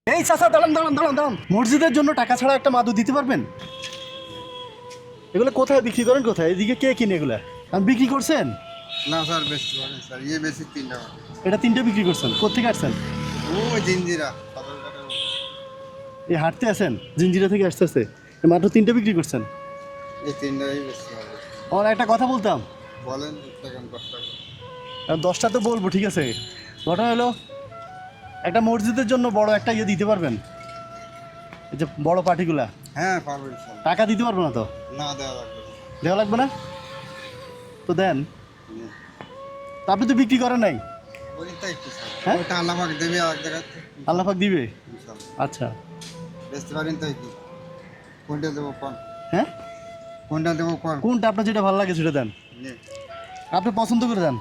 এই চাচা দাঁড়ান দাঁড়ান দাঁড়ান দাঁড়ান, মসজিদের জন্য টাকা ছাড়া একটা মাদু দিতে পারবেন? এগুলো কোথায় বিক্রি করেন, কোথায়? এদিকে কে কিনে এগুলা? আপনি বিক্রি করছেন? না স্যার, বেশি বলেন স্যার, ইয়ে বেশি 3 টাকা। এটা 3টে বিক্রি করছেন? কোথেকে আসছেন? ও জিঞ্জিরা সদরঘাটের। এই হাঁটতে আসেন, জিঞ্জিরা থেকে আসতেছে, মাত্র 3টে বিক্রি করছেন? এই 3 টাকাই বেশি হবে। আমার একটা কথা বলতাম। বলেন 1 টাকা 10 টাকা। আর 10টা তো বলবো, ঠিক আছে। ঘটনা হলো, একটা মসজিদের জন্য বড় একটা ইয়ে দিতে পারবেন? এই যে বড় পার্টিগুলা হ্যাঁ পারবেন স্যার। টাকা দিতে পারবো না তো? না দেওয়া লাগবে না। দেওয়া লাগবে না তো? দেন। তা আপনি তো বিক্রি করেন নাই। বলি তাই একটু স্যার, হ্যাঁ? ওইটা আল্লাহ পাক দেবে আর জায়গাতে। আল্লাহ পাক দিবে। ইনশাআল্লাহ আচ্ছা। বেচতে পারেন তাই কি? কোনটা দেবো কোন? হ্যাঁ, কোনটা দেবো কোন? কোনটা আপনার যেটা ভালো লাগে সেটা দেন। নে। আপনি পছন্দ করে দেন,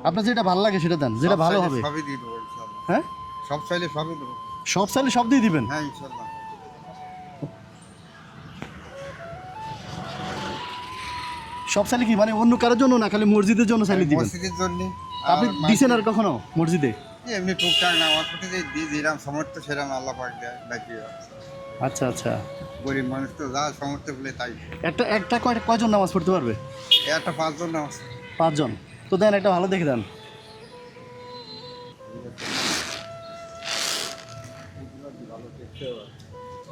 আপনার যেটা ভালো লাগে সেটা দেন, যেটা সব ভালো চাইলে হবে। সবই দিয়ে দেবো ইনশাআল্লাহ। হ্যাঁ, সব চাইলে সবই দেবো। সব চাইলে সব দিয়ে দিবেন? হ্যাঁ ইনশাআল্লাহ। সব চাইলে কি মানে অন্য কারোর জন্য না, খালি মসজিদের জন্য চাইলে দিবেন? মসজিদের জন্য। আপনি দিছেন আর কখনো মসজিদে? এমনি টুকটাক না, আমার প্রতি যে যেরাম সামর্থ্য সেরাম আল্লাহ পাক দেয় বাকি। আচ্ছা আচ্ছা। গরিব মানুষ তো যা সামর্থ্য বলে তাই। একটা কয়জন নামাজ পড়তে পারবে? একটা 5 জন নামাজ। 5 জন? তো দেন, একটা ভালো দেখে দেন।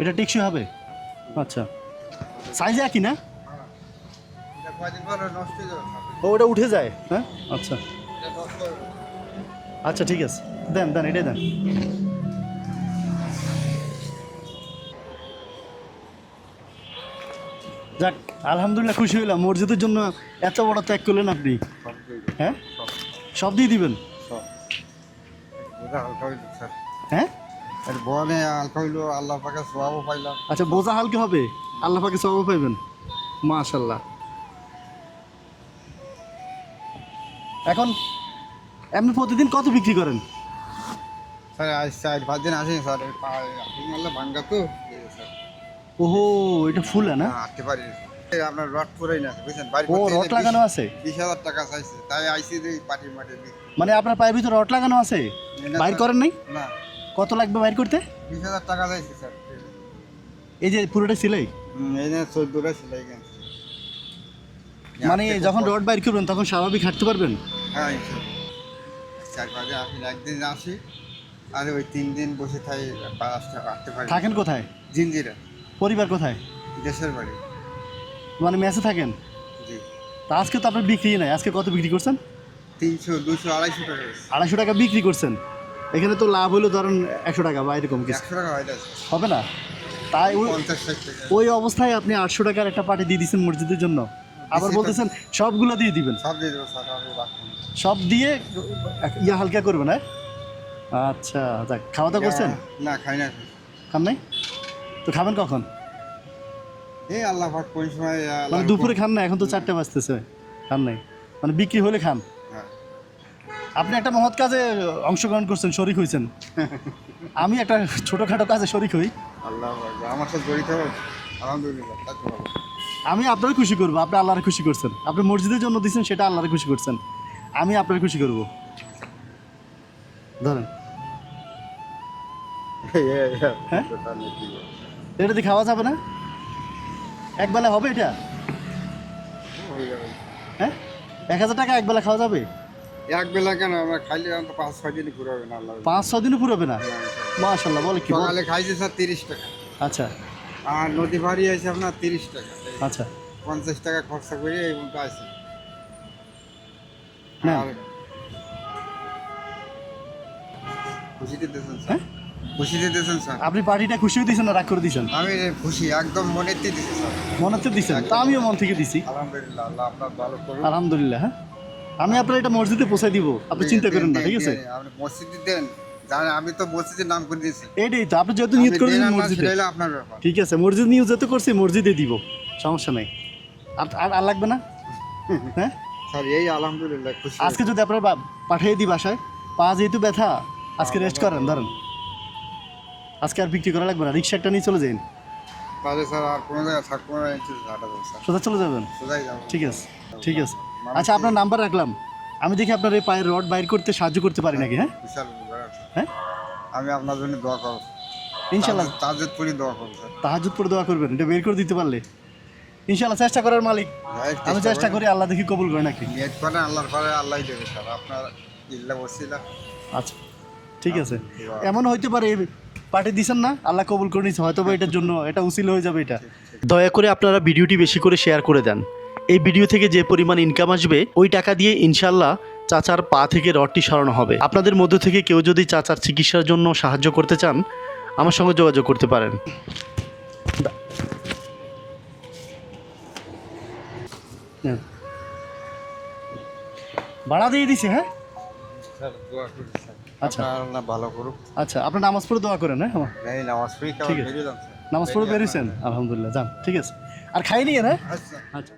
এটা টেকসই হবে? আচ্ছা, সাইজ একই না? এটা কয়দিন পরে নষ্ট হয়ে যাবে। ও, ওটা উঠে যায়? হ্যাঁ, আচ্ছা এটা নষ্ট হবে না। আচ্ছা, ঠিক আছে, দেন দেন, এটাই দেন। যাক, আলহামদুলিল্লাহ, খুশি হইলাম। মসজিদের জন্য এত বড় ত্যাগ করলেন আপনি। সব দিয়ে দেবো, হ্যাঁ, সব, সব দিয়ে দিবেন? সব। বোঝা হালকা হইলো স্যার। হ্যাঁ, আর বনে হালকা হইলো, আল্লাহ পাকের সওয়াবও পাইলাম। আচ্ছা, বোঝা হালকা হবে, আল্লাহ পাকে সওয়াব পাইবেন। মাশাআল্লাহ। এখন এমনি প্রতিদিন কত বিক্রি করেন? স্যার আজ 4-5 দিন আসেনি স্যার, এই আপনি মারলে ভাঙ্গা তো স্যার। ওহো, এটা ফুল না? হাঁটতে পারি না স্যার। এই আপনার রড পুরাই না বুঝছেন, বাড়ি ও, রড লাগানো আছে? 20,000 টাকা চাইছে, তাই আইসি যে পাটির মাঠে মানে আপনার পায়ের ভিতরে রড লাগানো আছে? বাইর করেন নাই? না, কত লাগবে বাইর করতে? 20,000 টাকা চাইছে স্যার। এই যে পুরোটা সিলাই? এই যে 14টা সেলাই গেছে। মানে যখন রড বাইর করবেন তখন স্বাভাবিক হাঁটতে পারবেন? হ্যাঁ ইনশাল্লাহ। 4-5 আসি, একদিন আসি আর ওই 3 দিন বসে থাই, আসতে পারি। থাকেন কোথায়? জিঞ্জিরা। পরিবার কোথায়? দেশের বাড়ি। মানে মেসে থাকেন? জি। তা আজকে তো আপনার বিক্রি নাই, আজকে কত বিক্রি করছেন? 300, 200, 250 টাকা গেছে। 250 টাকা বিক্রি করছেন। এখানে তো লাভ হলো ধরেন 100 টাকা বা এরকম কিছু, 100 টাকা হয় না, হবে না? তাই 50-60 টাকা। ওই অবস্থায় আপনি 800 টাকার একটা পার্টি দিয়ে দিচ্ছেন মসজিদের জন্য, আবার দিছি তো। বলতেছেন সবগুলো দিয়ে দিবেন? সব দিয়ে দেবো স্যার, আমি রাখুন। সব দিয়ে ইয়া হালকা করবেন? হ্যাঁ, আচ্ছা, যাক, খাওয়া দাওয়া করছেন? না খাই না। খান নাই? তো খাবেন কখন? এই আল্লাহ পাক কোন সময় মানে দুপুরে খান না? এখন তো 4টে বাজতেছে, খান নাই? মানে বিক্রি হলে খান? হ্যাঁ। আপনি একটা মহৎ কাজে অংশগ্রহণ করছেন, শরিক হয়েছেন। আমি একটা ছোটোখাটো কাজে শরিক হই, আল্লাহ পাক আমার সাথে জড়িত হবে, আলহামদুলিল্লাহ, তাই তো ভালো। আমি আপনার খুশি করবো। আপনি আল্লাহরে খুশি করছেন, আপনি মসজিদের জন্য দিচ্ছেন, সেটা আল্লাহরে খুশি করছেন, আমি আপনার খুশি করব। ধরেন, হ্যাঁ, এটা দিয়ে খাওয়া যাবে না? একবেলা হবে এটা? হয়ে যাবে। হ্যাঁ, 1000 টাকা একবেলা খাওয়া যাবে? এক বেলা কেন, আমরা খাইলে অন্তত 5-6 দিন ঘুরে হবে না আল্লাহ। 5-6 দিনও পুরোবে না? মাশাআল্লাহ, বলে কি? সকালে খাইছে স্যার 30 টাকা, আচ্ছা আর নদী ভাড়ি আছে আপনার 30 টাকা। আচ্ছা, 50 টাকা খরচা করে এই মতো আছে। না। আর খুশিতে দিয়েছেন স্যার, হ্যাঁ, খুশিতে দিয়েছেন স্যার। আপনি পার্টিটা খুশিও দিয়েছেন না রাগ করে দিয়েছেন? আমি খুশি, একদম মনেতে দিয়েছি স্যার। মনে হচ্ছে দিয়েছেন, তা আমিও মন থেকে দিছি। আলহামদুলিল্লাহ, আল্লাহ আপনার ভালো করুন। আলহামদুলিল্লাহ। হ্যাঁ, আমি আপনার এটা মসজিদে পৌঁছাই দিব, আপনি চিন্তা করেন না, ঠিক আছে? আপনি মসজিদে দেন, জানেন আমি তো মসজিদের নাম করে দিয়েছি। এইটাই তো, আপনি যেহেতু নিয়ত করেছেন মসজিদে, সেটা হলো আপনার ব্যাপার। ঠিক আছে, মসজিদ নিয়ে যেহেতু করছি মসজিদে দিব, সমস্যা নাই। আর লাগবে না? হ্যাঁ, স্যার এই আলহামদুলিল্লাহ খুশি। আজকে যদি আপনার পাঠিয়ে দিই বাসায়, পা যেহেতু ব্যথা, আজকে রেস্ট করেন, ধরেন আজকে আর বিক্রি করা লাগবে না, রিক্সা একটা নিয়ে চলে যান। তাহলে স্যার আর কোনো জায়গায় থাকবো না, হাঁটা যাবো স্যার, সোজা চলে যাবেন? সোজাই যাবো। ঠিক আছে, ঠিক আছে। আচ্ছা, আপনার নাম্বার রাখলাম, আমি দেখি আপনার এই পায়ের রড বাইর করতে সাহায্য করতে পারি নাকি। হ্যাঁ, বিশাল ব্যাপার আছে। হ্যাঁ, আমি আপনার জন্য দোয়া করব ইনশাল্লাহ। তাজুদ পড়ি দোয়া করব স্যার। তাহাজ্জুদ পড়ে দোয়া করবেন, এটা বের করে দিতে পারলে ইনশাল্লাহ। চেষ্টা করার মালিক আমি, চেষ্টা করি, আল্লাহ দেখি কবুল করে নাকি। নিয়ত করেন আল্লাহর পরে আল্লাহই দেবে স্যার, আপনার ইল্লা ওসিলা। আচ্ছা ঠিক আছে। এমন হইতে পারে পার্টি দিছেন না, আল্লাহ কবুল করে নিচ্ছে, হয়তো বা এটার জন্য এটা উসিল হয়ে যাবে এটা। দয়া করে আপনারা ভিডিওটি বেশি করে শেয়ার করে দেন। এই ভিডিও থেকে যে পরিমাণ ইনকাম আসবে ওই টাকা দিয়ে ইনশাল্লাহ চাচার পা থেকে রডটি সরানো হবে। আপনাদের মধ্য থেকে কেউ যদি চাচার চিকিৎসার জন্য সাহায্য করতে চান আমার সঙ্গে যোগাযোগ করতে পারেন। ভাড়া দিয়ে দিছে, হ্যাঁ স্যার দোয়া করি স্যার, আচ্ছা। আপনার আল্লাহ ভালো করুক। আচ্ছা, আপনার নামাজ পড়ে দোয়া করেন, হ্যাঁ এই নামাজ পড়ি ঠিক কেমন আছে। বেরিয়ে যান স্যার। নামাজ পড়ে বেরিয়েছেন, আলহামদুলিল্লাহ, যান, ঠিক আছে। আর খাই নিয়ে, হ্যাঁ আচ্ছা। আচ্ছা।